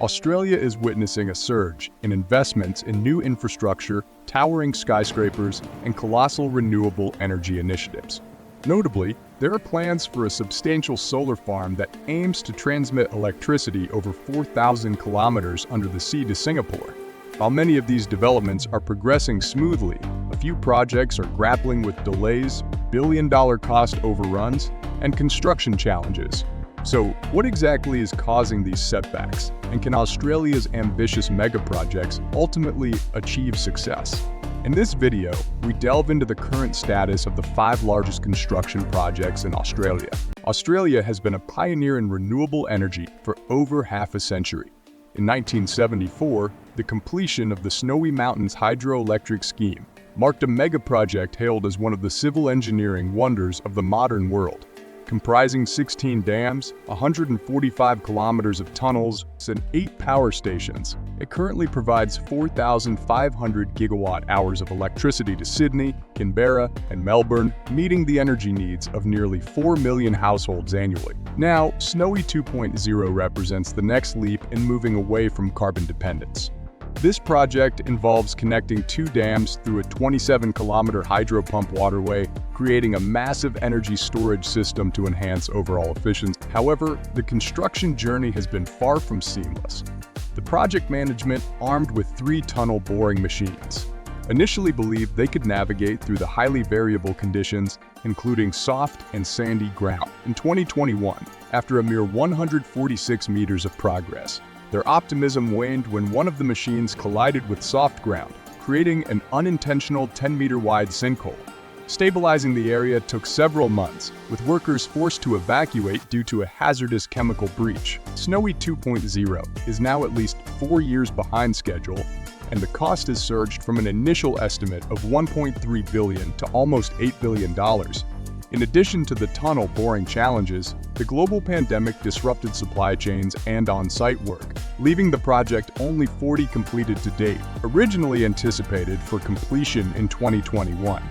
Australia is witnessing a surge in investments in new infrastructure, towering skyscrapers, and colossal renewable energy initiatives. Notably, there are plans for a substantial solar farm that aims to transmit electricity over 4,000 kilometers under the sea to Singapore. While many of these developments are progressing smoothly, a few projects are grappling with delays, billion-dollar cost overruns, and construction challenges. So, what exactly is causing these setbacks, and can Australia's ambitious megaprojects ultimately achieve success? In this video, we delve into the current status of the 5 largest construction projects in Australia. Australia has been a pioneer in renewable energy for over half a century. In 1974, the completion of the Snowy Mountains hydroelectric scheme marked a megaproject hailed as one of the civil engineering wonders of the modern world. Comprising 16 dams, 145 kilometers of tunnels, and 8 power stations, it currently provides 4,500 gigawatt-hours of electricity to Sydney, Canberra, and Melbourne, meeting the energy needs of nearly 4 million households annually. Now, Snowy 2.0 represents the next leap in moving away from carbon dependence. This project involves connecting 2 dams through a 27-kilometer hydro-pump waterway, creating a massive energy storage system to enhance overall efficiency. However, the construction journey has been far from seamless. The project management, armed with 3 tunnel boring machines, initially believed they could navigate through the highly variable conditions, including soft and sandy ground. In 2021, after a mere 146 meters of progress, their optimism waned when one of the machines collided with soft ground, creating an unintentional 10-meter-wide sinkhole. Stabilizing the area took several months, with workers forced to evacuate due to a hazardous chemical breach. Snowy 2.0 is now at least 4 years behind schedule, and the cost has surged from an initial estimate of $1.3 billion to almost $8 billion. In addition to the tunnel boring challenges, the global pandemic disrupted supply chains and on-site work, leaving the project only 40 completed to date, originally anticipated for completion in 2021.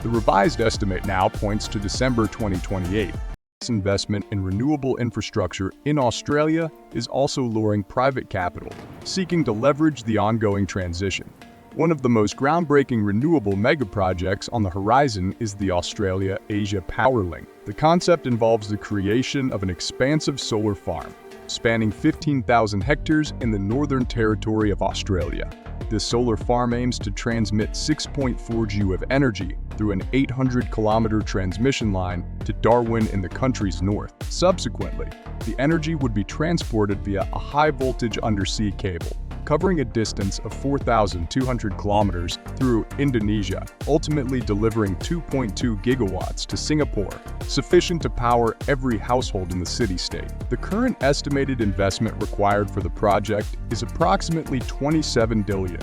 The revised estimate now points to December 2028. This investment in renewable infrastructure in Australia is also luring private capital, seeking to leverage the ongoing transition. One of the most groundbreaking renewable megaprojects on the horizon is the Australia-Asia Power Link. The concept involves the creation of an expansive solar farm, spanning 15,000 hectares in the Northern Territory of Australia. This solar farm aims to transmit 6.4 GU of energy through an 800-kilometer transmission line to Darwin in the country's north. Subsequently, the energy would be transported via a high-voltage undersea cable, covering a distance of 4,200 kilometers through Indonesia, ultimately delivering 2.2 gigawatts to Singapore, sufficient to power every household in the city-state. The current estimated investment required for the project is approximately $27 billion.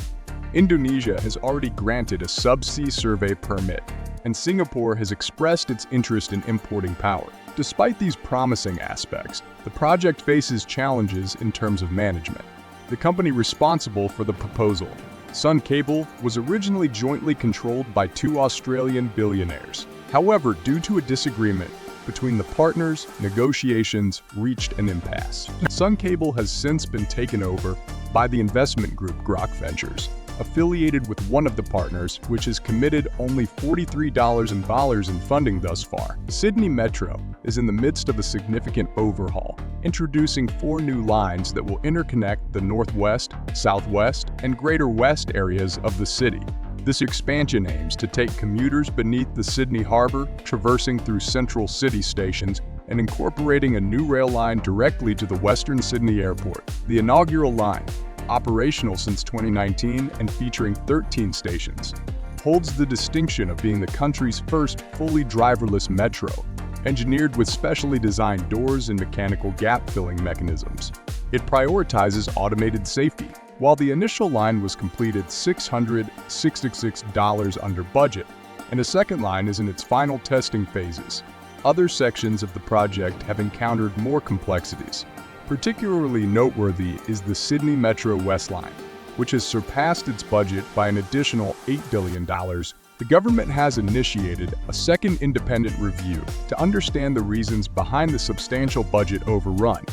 Indonesia has already granted a subsea survey permit, and Singapore has expressed its interest in importing power. Despite these promising aspects, the project faces challenges in terms of management. The company responsible for the proposal, Sun Cable, was originally jointly controlled by 2 Australian billionaires. However, due to a disagreement between the partners, negotiations reached an impasse. Sun Cable has since been taken over by the investment group Grok Ventures, affiliated with one of the partners, which has committed only $43 in funding thus far. Sydney Metro is in the midst of a significant overhaul, introducing 4 new lines that will interconnect the northwest, southwest, and greater west areas of the city. This expansion aims to take commuters beneath the Sydney Harbour, traversing through central city stations, and incorporating a new rail line directly to the Western Sydney Airport. The inaugural line, operational since 2019 and featuring 13 stations, holds the distinction of being the country's first fully driverless metro, engineered with specially designed doors and mechanical gap-filling mechanisms. It prioritizes automated safety. While the initial line was completed $666 under budget, and a second line is in its final testing phases, other sections of the project have encountered more complexities. Particularly noteworthy is the Sydney Metro West Line, which has surpassed its budget by an additional $8 billion. The government has initiated a second independent review to understand the reasons behind the substantial budget overrun,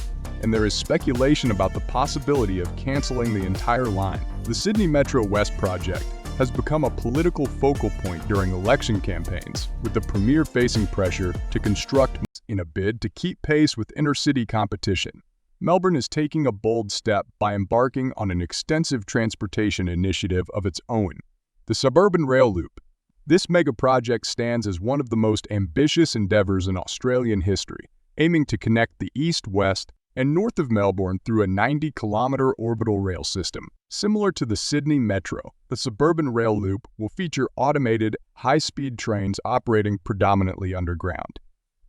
and there is speculation about the possibility of canceling the entire line. The Sydney Metro West project has become a political focal point during election campaigns, with the Premier facing pressure to construct in a bid to keep pace with inter-city competition. Melbourne is taking a bold step by embarking on an extensive transportation initiative of its own, the Suburban Rail Loop. This megaproject stands as one of the most ambitious endeavours in Australian history, aiming to connect the east, west, and north of Melbourne through a 90-kilometre orbital rail system. Similar to the Sydney Metro, the Suburban Rail Loop will feature automated, high-speed trains operating predominantly underground.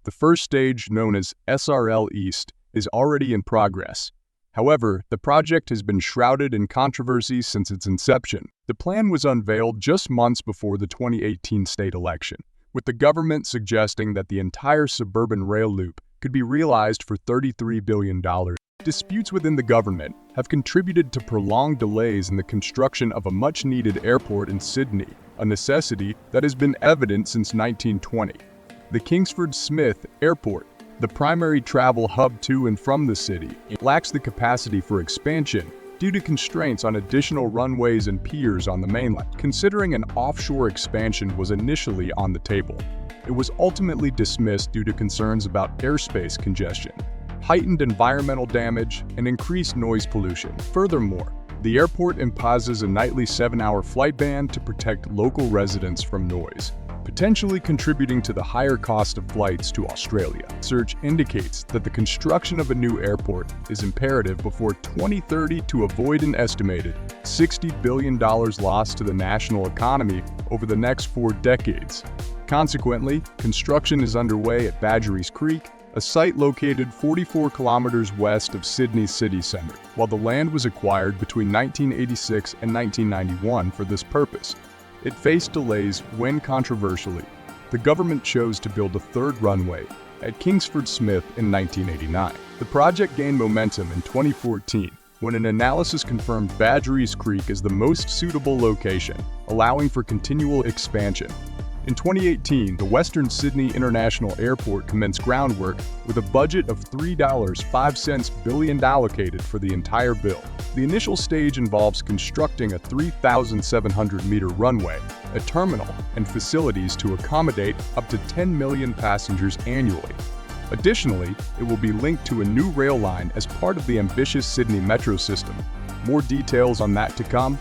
The first stage, known as SRL East, is already in progress. However, the project has been shrouded in controversy since its inception. The plan was unveiled just months before the 2018 state election, with the government suggesting that the entire suburban rail loop could be realized for $33 billion. Disputes within the government have contributed to prolonged delays in the construction of a much-needed airport in Sydney, a necessity that has been evident since 1920. The Kingsford Smith Airport, the primary travel hub to and from the city, lacks the capacity for expansion due to constraints on additional runways and piers on the mainland. Considering an offshore expansion was initially on the table, it was ultimately dismissed due to concerns about airspace congestion, heightened environmental damage, and increased noise pollution. Furthermore, the airport imposes a nightly 7-hour flight ban to protect local residents from noise, potentially contributing to the higher cost of flights to Australia. Research indicates that the construction of a new airport is imperative before 2030 to avoid an estimated $60 billion lost to the national economy over the next 4 decades. Consequently, construction is underway at Badgerys Creek, a site located 44 kilometers west of Sydney's city centre. While the land was acquired between 1986 and 1991 for this purpose, it faced delays when, controversially, the government chose to build a third runway at Kingsford Smith in 1989. The project gained momentum in 2014 when an analysis confirmed Badgerys Creek as the most suitable location, allowing for continual expansion. In 2018, the Western Sydney International Airport commenced groundwork with a budget of $3.05 billion allocated for the entire bill. The initial stage involves constructing a 3,700-meter runway, a terminal, and facilities to accommodate up to 10 million passengers annually. Additionally, it will be linked to a new rail line as part of the ambitious Sydney Metro system. More details on that to come.